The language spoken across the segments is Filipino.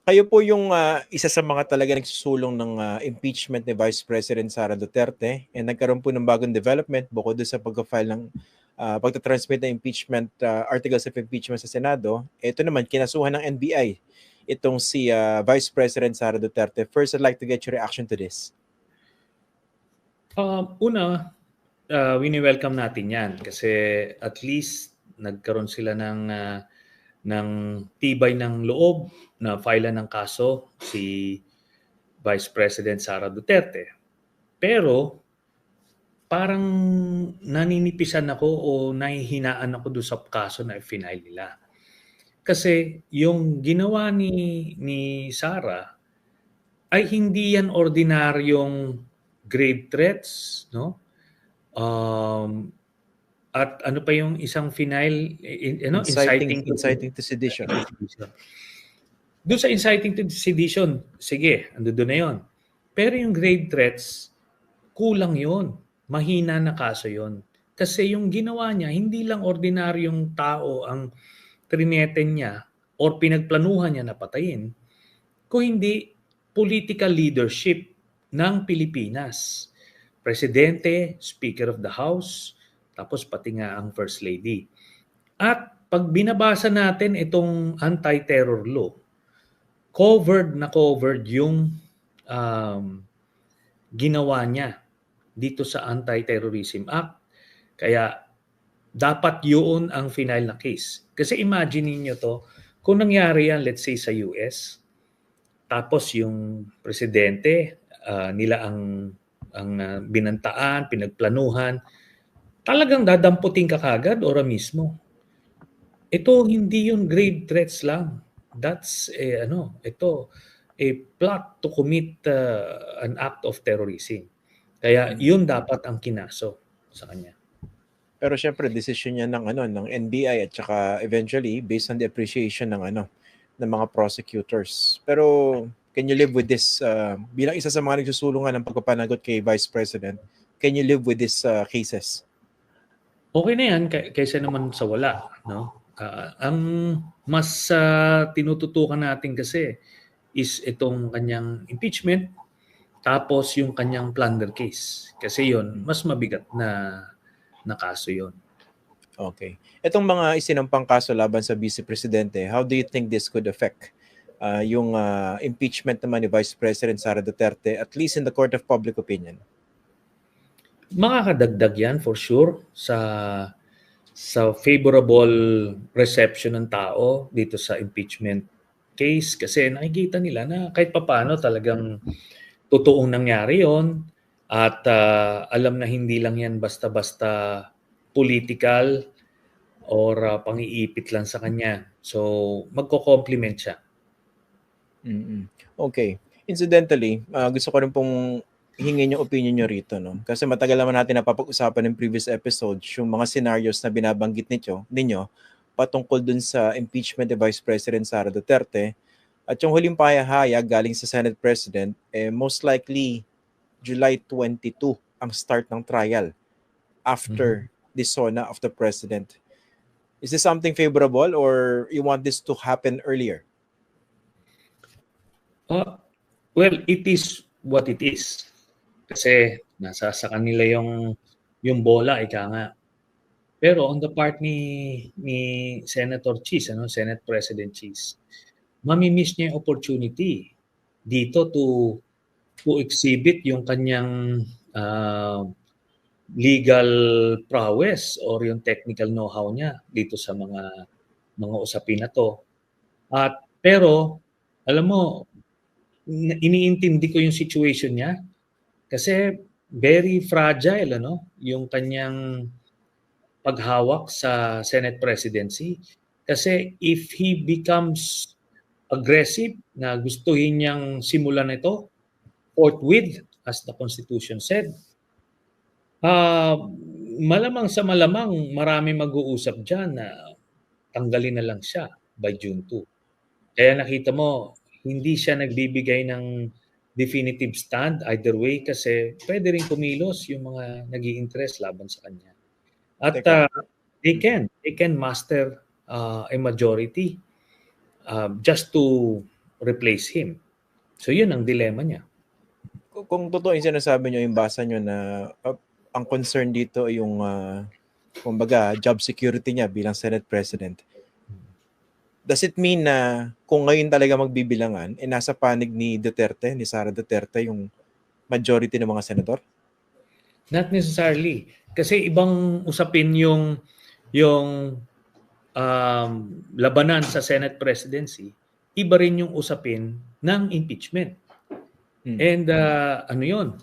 Kayo po yung isa sa mga talaga nagsusulong ng impeachment ni Vice President Sara Duterte, and nagkaroon po ng bagong development bukod doon sa pagka-file ng pagtatransmit ng impeachment articles of impeachment sa Senado. Ito naman, kinasuhan ng NBI itong si Vice President Sara Duterte. First, I'd like to get your reaction to this. Una, wini-welcome natin yan kasi at least nagkaroon sila ng tibay ng loob na file ng kaso si Vice President Sara Duterte. Pero parang naninipisan ako o nahihinaan ako doon sa kaso na i-file nila. Kasi yung ginawa ni Sara ay hindi yan ordinaryong grave threats, no? At ano pa yung isang final, inciting to sedition. Doon sa inciting to sedition, sige, ando doon na yon. Pero yung grave threats, kulang yon. Mahina na kaso yon. Kasi yung ginawa niya, hindi lang ordinaryong tao ang trineten niya or pinagplanuhan niya na patayin, kung hindi political leadership ng Pilipinas. Presidente, Speaker of the House, tapos pati nga ang First Lady. At pag binabasa natin itong anti-terror law, covered yung ginawa niya dito sa Anti-Terrorism Act. Kaya dapat yun ang final na case. Kasi imagine niyo to, kung nangyari yan, let's say sa US, tapos yung presidente nila ang binantaan, pinagplanuhan, talagang dadamputin ka kagad ora mismo. Ito hindi yung grave threats lang. That's ito a plot to commit an act of terrorism. Kaya yun dapat ang kinaso sa kanya. Pero syempre decision niya ng NBI at saka eventually based on the appreciation ng mga prosecutors. Pero can you live with this bilang isa sa mga nagsusulungan ng pagpapanagot kay Vice President? Can you live with these cases? Okay na yan kaysa naman sa wala, no? Ang mas tinututukan natin kasi is itong kanyang impeachment tapos yung kanyang plunder case. Kasi yon mas mabigat na kaso yon. Okay. Itong mga isinampang kaso laban sa Vice Presidente, how do you think this could affect yung impeachment naman ni Vice President Sara Duterte, at least in the court of public opinion? Makakadagdag yan for sure sa favorable reception ng tao dito sa impeachment case kasi nakikita nila na kahit papaano talagang totoong nangyari yon at alam na hindi lang yan basta-basta political or pang-iipit lang sa kanya. So magko-compliment siya. Okay. Incidentally, gusto ko rin pong hingin yung opinion nyo rito, no? Kasi matagal naman natin napapag-usapan ng previous episodes yung mga scenarios na binabanggit ninyo patungkol dun sa impeachment ni Vice President Sara Duterte. At yung huling pahayag galing sa Senate President, most likely July 22 ang start ng trial after the SONA of the President. Is this something favorable or you want this to happen earlier? Well, it is what it is. Kasi nasa sa kanila yung bola, ika nga. Pero on the part ni Senator Cheese, Senate President Cheese, mamimiss niya yung opportunity dito to exhibit yung kanyang legal prowess or yung technical know-how niya dito sa mga usapin na to. Pero alam mo, iniintindi ko yung situation niya kasi very fragile yung kanyang paghawak sa Senate presidency. Kasi if he becomes aggressive na gustuhin niyang simulan ito forthwith, as the Constitution said, malamang marami mag-uusap dyan na tanggalin na lang siya by June 2. Kaya nakita mo, hindi siya nagbibigay ng definitive stand either way kasi pwede rin kumilos yung mga nag-i-interest laban sa kanya. At they can master a majority just to replace him. So yun ang dilema niya. Kung totoo yung sinasabi nyo, yung basa nyo na ang concern dito ay yung kumbaga job security niya bilang Senate President, does it mean na kung ngayon talaga magbibilangan, nasa panig ni Duterte, ni Sara Duterte, yung majority ng mga senador? Not necessarily. Kasi ibang usapin yung labanan sa Senate presidency, iba rin yung usapin ng impeachment. And ano yun,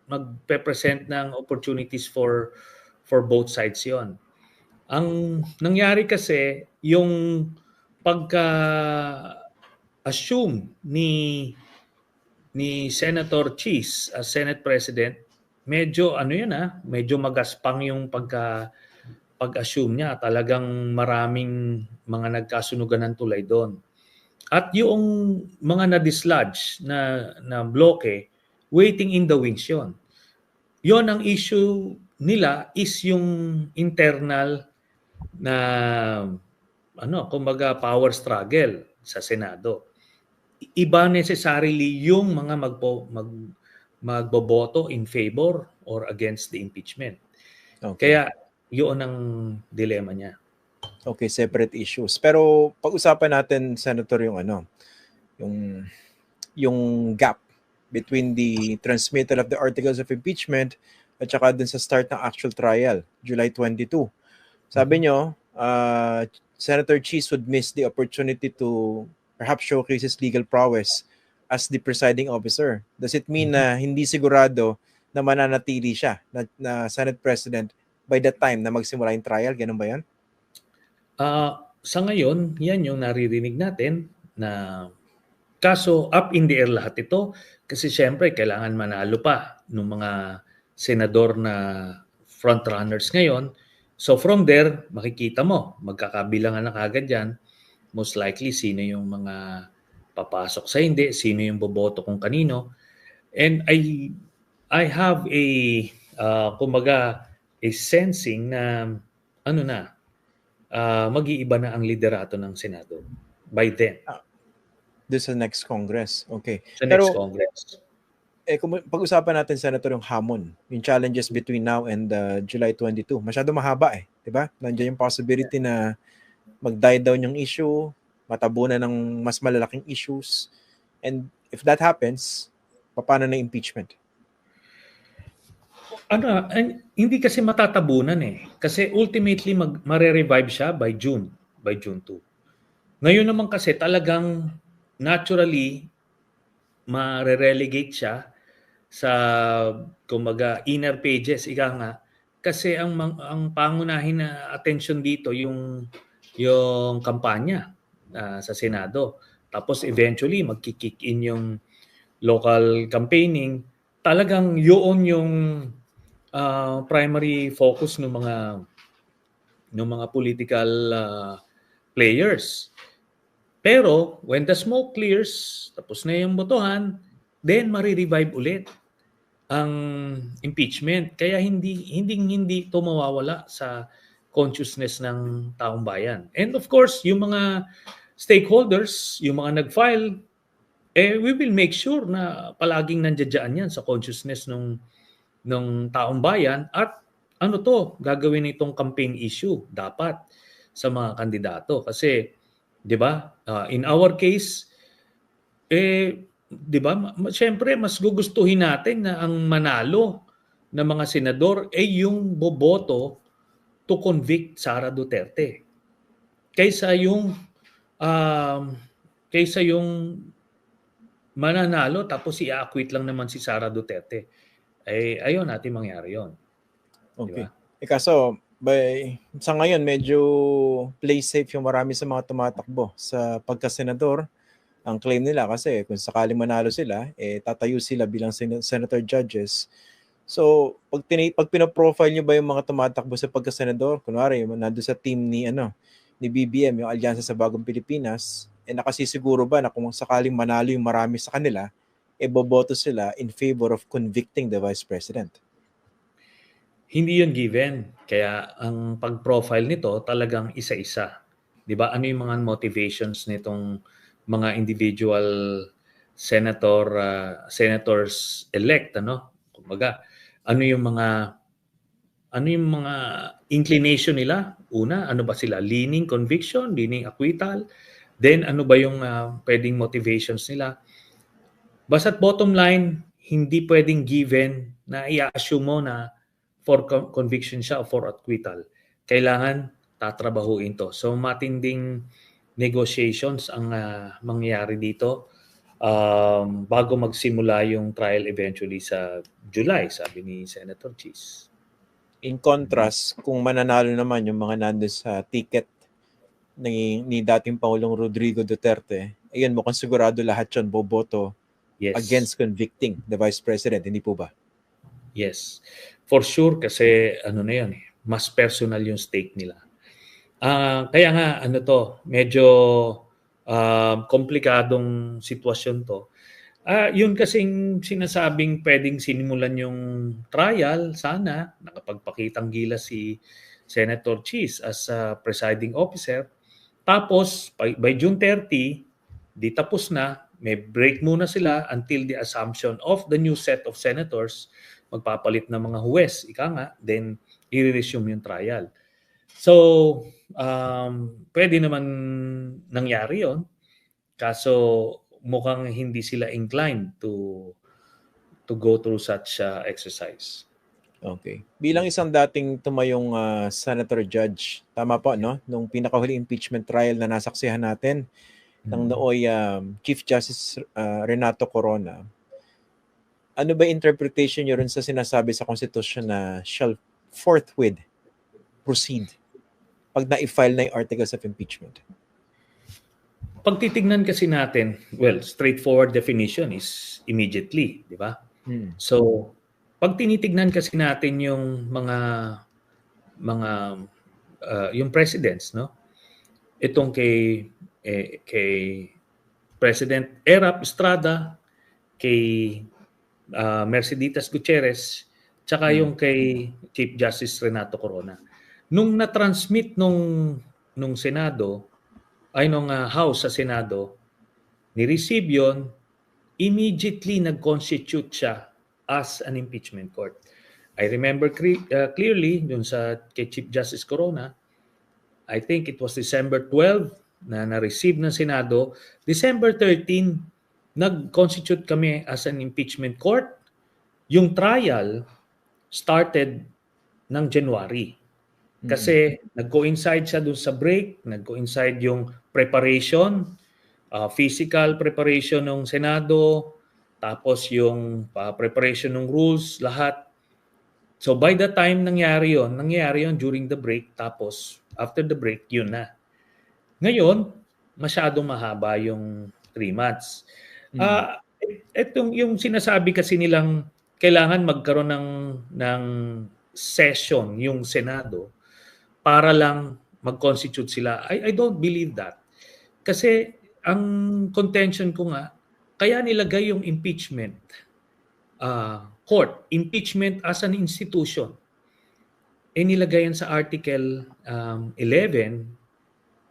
magpe-present ng opportunities for both sides yon. Ang nangyari kasi, yung pagka-assume ni Senator Cheese as Senate President, medyo medyo magaspang yung pag-assume niya. Talagang maraming mga nagkasunugan ng tulay doon. At yung mga na-dislodge na bloke, waiting in the wings yon. Yon ang issue nila, is yung internal na kumbaga power struggle sa Senado. Iba necessarily yung mga magboboto in favor or against the impeachment. Okay. Kaya yun ang dilema niya. Okay, separate issues. Pero pag-usapan natin, Senator, yung gap between the transmittal of the articles of impeachment at saka dun sa start ng actual trial, July 22. Sabi nyo, Senator Cheese would miss the opportunity to perhaps showcase his legal prowess as the presiding officer. Does it mean na hindi sigurado na mananatili siya na Senate President by the time na magsimula yung trial? Ganun ba yan? Sa ngayon, yan yung naririnig natin na kaso up in the air lahat ito kasi syempre kailangan manalo pa ng mga senador na frontrunners ngayon. So from there, makikita mo, magkakabilangan na kagad yan. Most likely, sino yung mga papasok sa hindi, sino yung boboto kung kanino. And I have kumbaga, a sensing na mag-iiba na ang liderato ng Senado by then. Doon sa next Congress. Okay. Sa next Congress. Kung pag-usapan natin, Senator, yung hamon, yung challenges between now and July 22, masyado mahaba diba? Nandiyan yung possibility na mag-die down yung issue, matabunan ng mas malalaking issues. And if that happens, paano na impeachment? Hindi kasi matatabunan Kasi ultimately mare-revive siya by June 2. Ngayon naman kasi talagang naturally mare-relegate siya sa kumbaga inner pages, ika nga. Kasi ang pangunahin na attention dito yung kampanya sa Senado. Tapos eventually magki-kick in yung local campaigning. Talagang yun yung primary focus ng mga political players. Pero when the smoke clears, tapos na yung botohan, then mare-revive ulit ang impeachment. Kaya hindi ito mawawala sa consciousness ng taong bayan. And of course, yung mga stakeholders, yung mga nag-file, we will make sure na palaging nandiyan yan sa consciousness ng taong bayan. At gagawin itong campaign issue dapat sa mga kandidato. Kasi, di ba, in our case, di ba, siyempre mas gugustuhin natin na ang manalo ng mga senador ay yung boboto to convict Sara Duterte. Kaysa yung mananalo tapos i-acquit lang naman si Sara Duterte. Ayaw natin mangyari yon. Okay. Diba? Kaso, sa ngayon, medyo play safe yung marami sa mga tumatakbo sa pagka-senador. Ang claim nila kasi kung sakaling manalo sila, tatayo sila bilang senator judges. So, pag pinaprofile nyo ba yung mga tumatakbo sa pagka-senador, kunwari, nando sa team ni BBM, yung Alyansa sa Bagong Pilipinas, nakasisiguro ba na kung sakaling manalo yung marami sa kanila, boboto sila in favor of convicting the Vice President? Hindi yun given. Kaya ang pag-profile nito talagang isa-isa. 'Di ba? Ano yung mga motivations nitong mga individual senators elect, kumbaga ano yung mga inclination nila? Una, ano ba sila? Leaning conviction, leaning acquittal, then ano ba yung pwedeng motivations nila? Basta't bottom line, hindi pwedeng given na i-assume mo na for conviction siya o for acquittal. Kailangan tatrabahuin to. So matinding negotiations ang mangyayari dito bago magsimula yung trial eventually sa July, sabi ni Senator Cheese. In contrast, kung mananalo naman yung mga nandun sa ticket ni dating Pangulong Rodrigo Duterte, ayun, mukhang sigurado lahat yun boboto against convicting the Vice President, hindi po ba? Yes. For sure, kasi ano na yun, mas personal yung stake nila. Kaya nga, medyo komplikadong sitwasyon to. Yun kasing sinasabing pwedeng sinimulan yung trial, sana nakapagpakitang gilas si Senator Cheese as presiding officer. Tapos, by June 30, di tapos na, may break muna sila until the assumption of the new set of senators, magpapalit ng mga huwes, then i-resume yung trial. So, pwede naman nangyari yon. Kaso mukhang hindi sila inclined to go through such exercise. Okay. Bilang isang dating tumayong senator judge, tama po, no? Nung pinakahuli impeachment trial na nasaksihan natin ng nooy Chief Justice Renato Corona, ano ba interpretation nyo rin sa sinasabi sa Constitution na shall forthwith proceed pag na-file na yung articles of impeachment? Pag titignan kasi natin, well, straightforward definition is immediately, di ba? So, pag tinitignan kasi natin yung mga yung presidents, no? Itong kay President Erap Estrada, kay Merceditas Gutierrez, tsaka yung kay Chief Justice Renato Corona. Nung na-transmit nung Senado, nung House sa Senado, ni-receive yun, immediately nag-constitute siya as an impeachment court. I remember clearly dun sa kay Chief Justice Corona, I think it was December 12 na na-receive ng Senado. December 13, nag-constitute kami as an impeachment court. Yung trial started ng January. Kasi nag-coincide siya dun sa break, nag-coincide yung preparation, physical preparation ng Senado, tapos yung preparation ng rules, lahat. So by the time nangyari yon during the break, tapos after the break, yun na. Ngayon, masyadong mahaba yung 3 months. Itong yung sinasabi kasi nilang kailangan magkaroon ng session yung Senado para lang mag-constitute sila. I don't believe that. Kasi ang contention ko nga, kaya nilagay yung impeachment court, impeachment as an institution. Nilagay yan sa Article 11,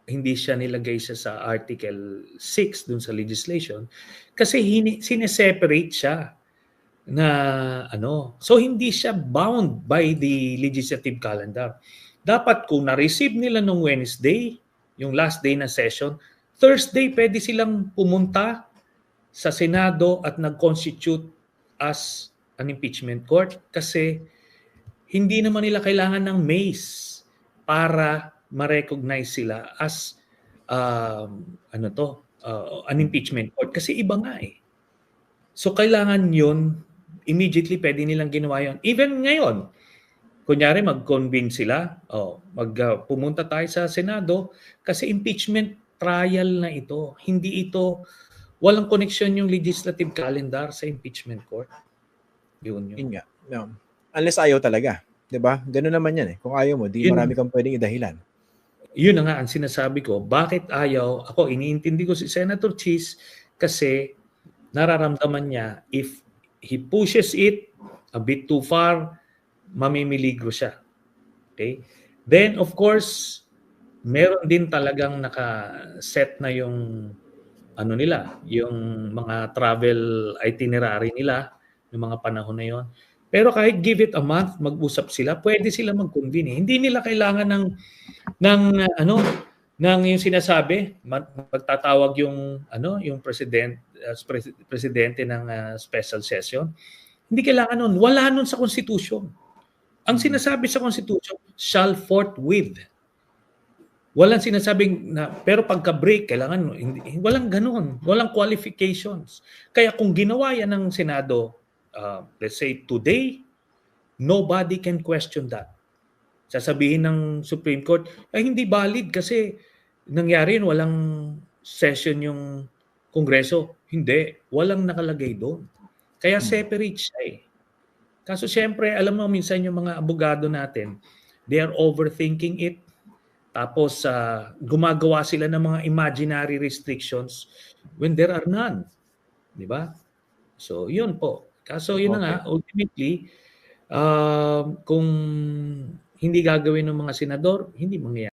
hindi siya nilagay siya sa Article 6 dun sa legislation kasi sineseparate siya na so hindi siya bound by the legislative calendar. Dapat kung na-receive nila nung Wednesday, yung last day na session, Thursday pwede silang pumunta sa Senado at nag-constitute as an impeachment court kasi hindi naman nila kailangan ng maze para ma-recognize sila as an impeachment court kasi iba nga eh. So kailangan yun, immediately pwede nilang ginawa yun. Even ngayon, kunyari mag-convene sila, pumunta tayo sa Senado kasi impeachment trial na ito. Hindi ito, walang connection yung legislative calendar sa impeachment court. Yun. Yun nga. No. Unless ayaw talaga. 'Di ba? Ganun naman yan eh. Kung ayaw mo, di marami kang pwedeng idahilan. Yun na nga ang sinasabi ko. Bakit ayaw? Ako, iniintindi ko si Senator Cheese kasi nararamdaman niya if he pushes it a bit too far, mamimiligro siya. Okay? Then, of course, meron din talagang naka-set na yung ano nila, yung mga travel itinerary nila, yung mga panahon na yon. Pero kahit give it a month, mag-usap sila, pwede sila mag-convene. Hindi nila kailangan ng ano, ng yung sinasabi, magtatawag yung yung presidente ng special session. Hindi kailangan nun. Wala nun sa Constitution. Ang sinasabi sa Constitution, shall forthwith. Walang sinasabing na, pero pagka-break, kailangan, walang ganun. Walang qualifications. Kaya kung ginawa yan ng Senado, let's say today, nobody can question that. Sasabihin ng Supreme Court, ay hindi valid kasi nangyari yun, walang session yung Kongreso. Hindi. Walang nakalagay doon. Kaya separate siya eh. Kaso siyempre, alam mo, minsan yung mga abogado natin, they are overthinking it. Tapos gumagawa sila ng mga imaginary restrictions when there are none. Di ba? So, yun po. Kaso yun na nga, ultimately, kung hindi gagawin ng mga senador, hindi mangyayari.